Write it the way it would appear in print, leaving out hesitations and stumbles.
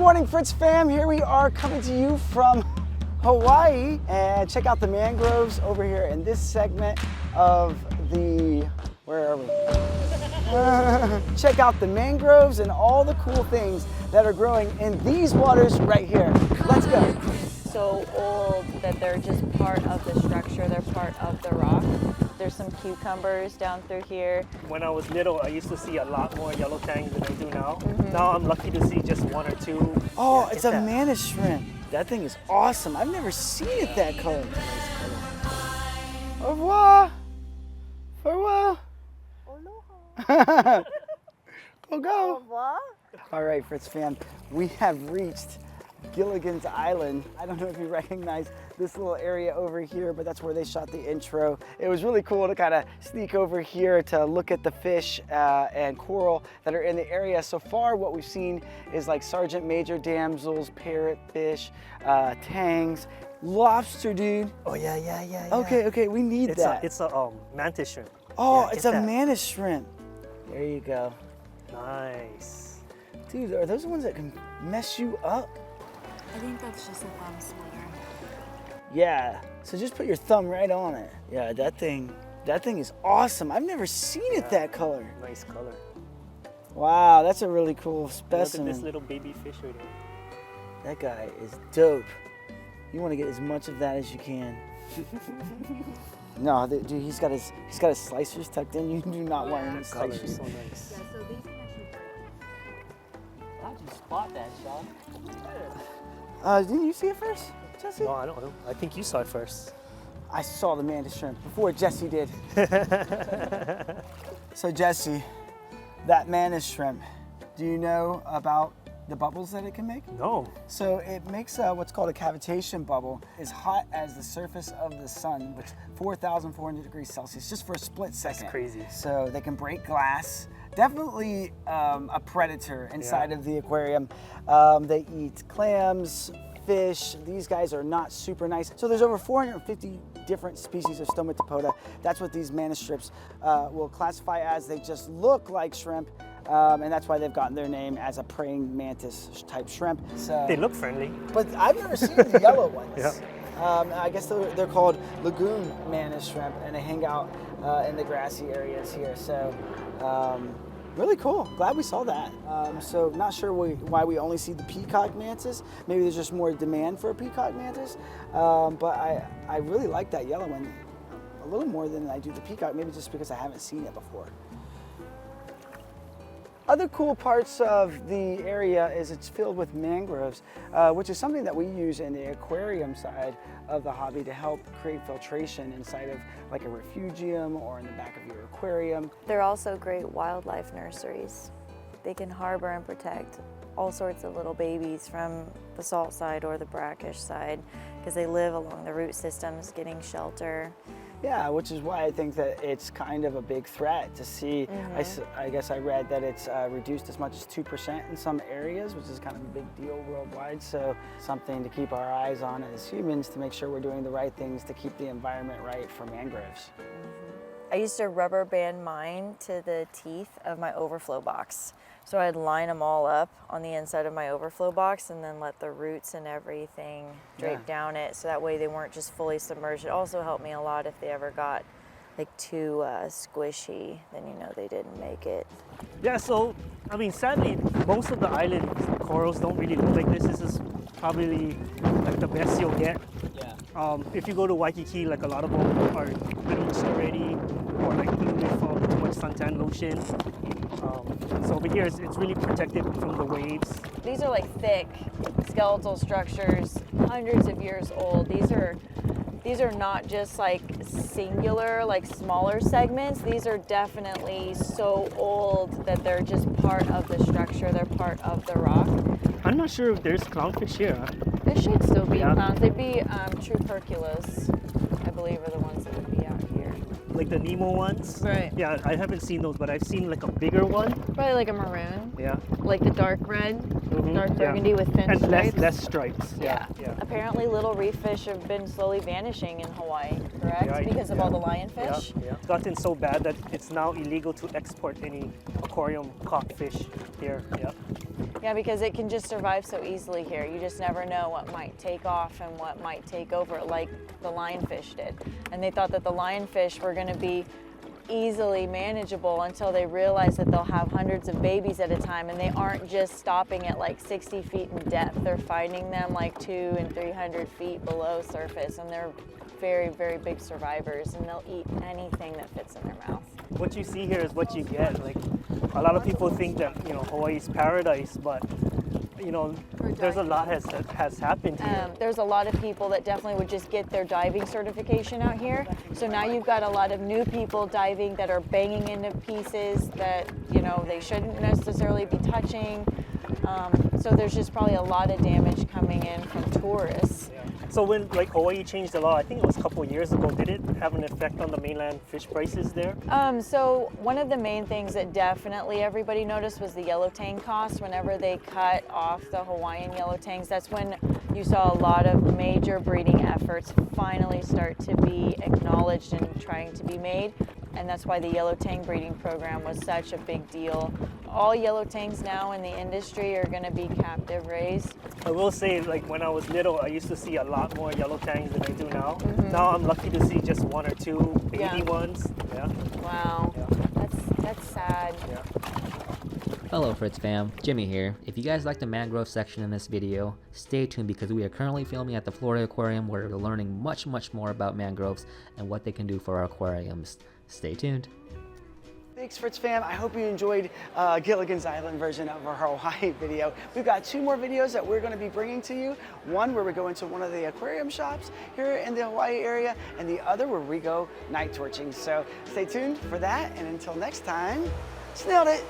morning, Fritz fam. Here we are coming to you from Hawaii, and check out the mangroves over here in this segment of the, where are we? Check out the mangroves and all the cool things that are growing in these waters right here. Let's go. So old that they're just part of the structure, they're part of the rock. There's some cucumbers down through here. When I was little, I used to see a lot more yellow tangs than I do now. Now I'm lucky to see just one or two. Oh, Yeah, it's get a that. mantis shrimp. That thing is awesome. I've never seen it that color. Au revoir. Farewell. Go, go. All right, Fritz fam, we have reached Gilligan's Island. I don't know if you recognize this little area over here, but that's where they shot the intro. It was really cool to kind of sneak over here to look at the fish and coral that are in the area. So far, what we've seen is like sergeant major damsels, parrotfish, tangs, lobster, dude. Oh yeah. Okay, we need It's that. it's a mantis shrimp. Oh, Yeah, it's get a that. mantis shrimp. There you go. Nice. Dude, are those the ones that can mess you up? I think that's just a thumb slitter. Yeah, so just put your thumb right on it. Yeah, that thing is awesome. I've never seen it that color. Nice color. Wow, that's a really cool Look at specimen. this little baby fish right here. That guy is dope. You want to get as much of that as you can. No, dude, he's got his slicers tucked in. You do not want any That color slicers. is so nice. So these can actually How'd you spot that, Sean? Didn't you see it first, Jesse? No, I don't know. I think you saw it first. I saw the mantis shrimp before Jesse did. So Jesse, that mantis shrimp, do you know about the bubbles that it can make? No. So it makes what's called a cavitation bubble, as hot as the surface of the sun, which 4,400 degrees Celsius, just for a split second. That's crazy. So they can break glass. Definitely a predator inside of the aquarium. They eat clams, fish. These guys are not super nice. So there's over 450 different species of Stomatopoda. That's what these mantis shrimps will classify as. They just look like shrimp. And that's why they've gotten their name as a praying mantis type shrimp. So, They look friendly. but I've never seen the yellow ones. Yeah. I guess they're called lagoon mantis shrimp, and they hang out in the grassy areas here. So really cool. Glad we saw that. So not sure why we only see the peacock mantis. Maybe there's just more demand for a peacock mantis. But I really like that yellow one a little more than I do the peacock, maybe just because I haven't seen it before. Other cool parts of the area is it's filled with mangroves, which is something that we use in the aquarium side of the hobby to help create filtration inside of like a refugium or in the back of your aquarium. They're also great wildlife nurseries. They can harbor and protect all sorts of little babies from the salt side or the brackish side because they live along the root systems getting shelter. Yeah, which is why I think that it's kind of a big threat to see. I guess I read that it's reduced as much as 2% in some areas, which is kind of a big deal worldwide. So something to keep our eyes on as humans to make sure we're doing the right things to keep the environment right for mangroves. I used to rubber band mine to the teeth of my overflow box. So I'd line them all up on the inside of my overflow box and then let the roots and everything drape down it so that way they weren't just fully submerged. It also helped me a lot if they ever got like too squishy, then you know they didn't make it. Yeah, so, I mean, sadly, most of the island corals don't really look like this. This is probably like the best you'll get. Yeah. If you go to Waikiki, like a lot of them are bleached already or like polluted from too much suntan lotion. So over here, it's really protected from the waves. These are like thick skeletal structures, hundreds of years old. These are not just like singular, like smaller segments. These are definitely so old that they're just part of the structure. They're part of the rock. I'm not sure if there's clownfish here. There should still be Yeah. clowns. They'd be true perculas, I believe, are the ones that would be out here. Like the Nemo ones. Right. Yeah, I haven't seen those, but I've seen like a bigger one. Probably like a maroon, Yeah. like the dark red, dark yeah. burgundy with thin And stripes. less stripes. Yeah. Yeah. Apparently, little reef fish have been slowly vanishing in Hawaii, correct? Yeah, Because of yeah. all the lionfish. Yeah. It's gotten so bad that it's now illegal to export any aquarium caught fish here. Yeah. Yeah, because it can just survive so easily here. You just never know what might take off and what might take over, like the lionfish did. And they thought that the lionfish were going to be easily manageable until they realize that they'll have hundreds of babies at a time, and they aren't just stopping at like 60 feet in depth. They're finding them like 200 and 300 feet below surface, and they're very, very big survivors, and they'll eat anything that fits in their mouth. What you see here is what you get. Like, a lot of people think that, you know, Hawaii's paradise, but you know, there's a lot has happened here. There's a lot of people that definitely would just get their diving certification out here. So now you've got a lot of new people diving that are banging into pieces that, you know, they shouldn't necessarily be touching. So there's just probably a lot of damage coming in from tourists. So when like Hawaii changed the law, I think it was a couple of years ago, did it have an effect on the mainland fish prices there? So one of the main things that definitely everybody noticed was the yellow tang cost. Whenever they cut off the Hawaiian yellow tangs, that's when you saw a lot of major breeding efforts finally start to be acknowledged and trying to be made. And that's why the yellow tang breeding program was such a big deal. All yellow tangs now in the industry are going to be captive raised. I will say, like when I was little, I used to see a lot more yellow tangs than I do now. Now I'm lucky to see just one or two baby ones. Yeah. Wow. Yeah. That's sad. Yeah. Hello Fritz fam, Jimmy here. If you guys like the mangrove section in this video, stay tuned because we are currently filming at the Florida Aquarium where we're learning much more about mangroves and what they can do for our aquariums. Stay tuned. Thanks, Fritz fam. I hope you enjoyed Gilligan's Island version of our Hawaii video. We've got 2 more videos that we're going to be bringing to you. One where we go into one of the aquarium shops here in the Hawaii area, and the other where we go night torching. So stay tuned for that, and until next time, snailed it.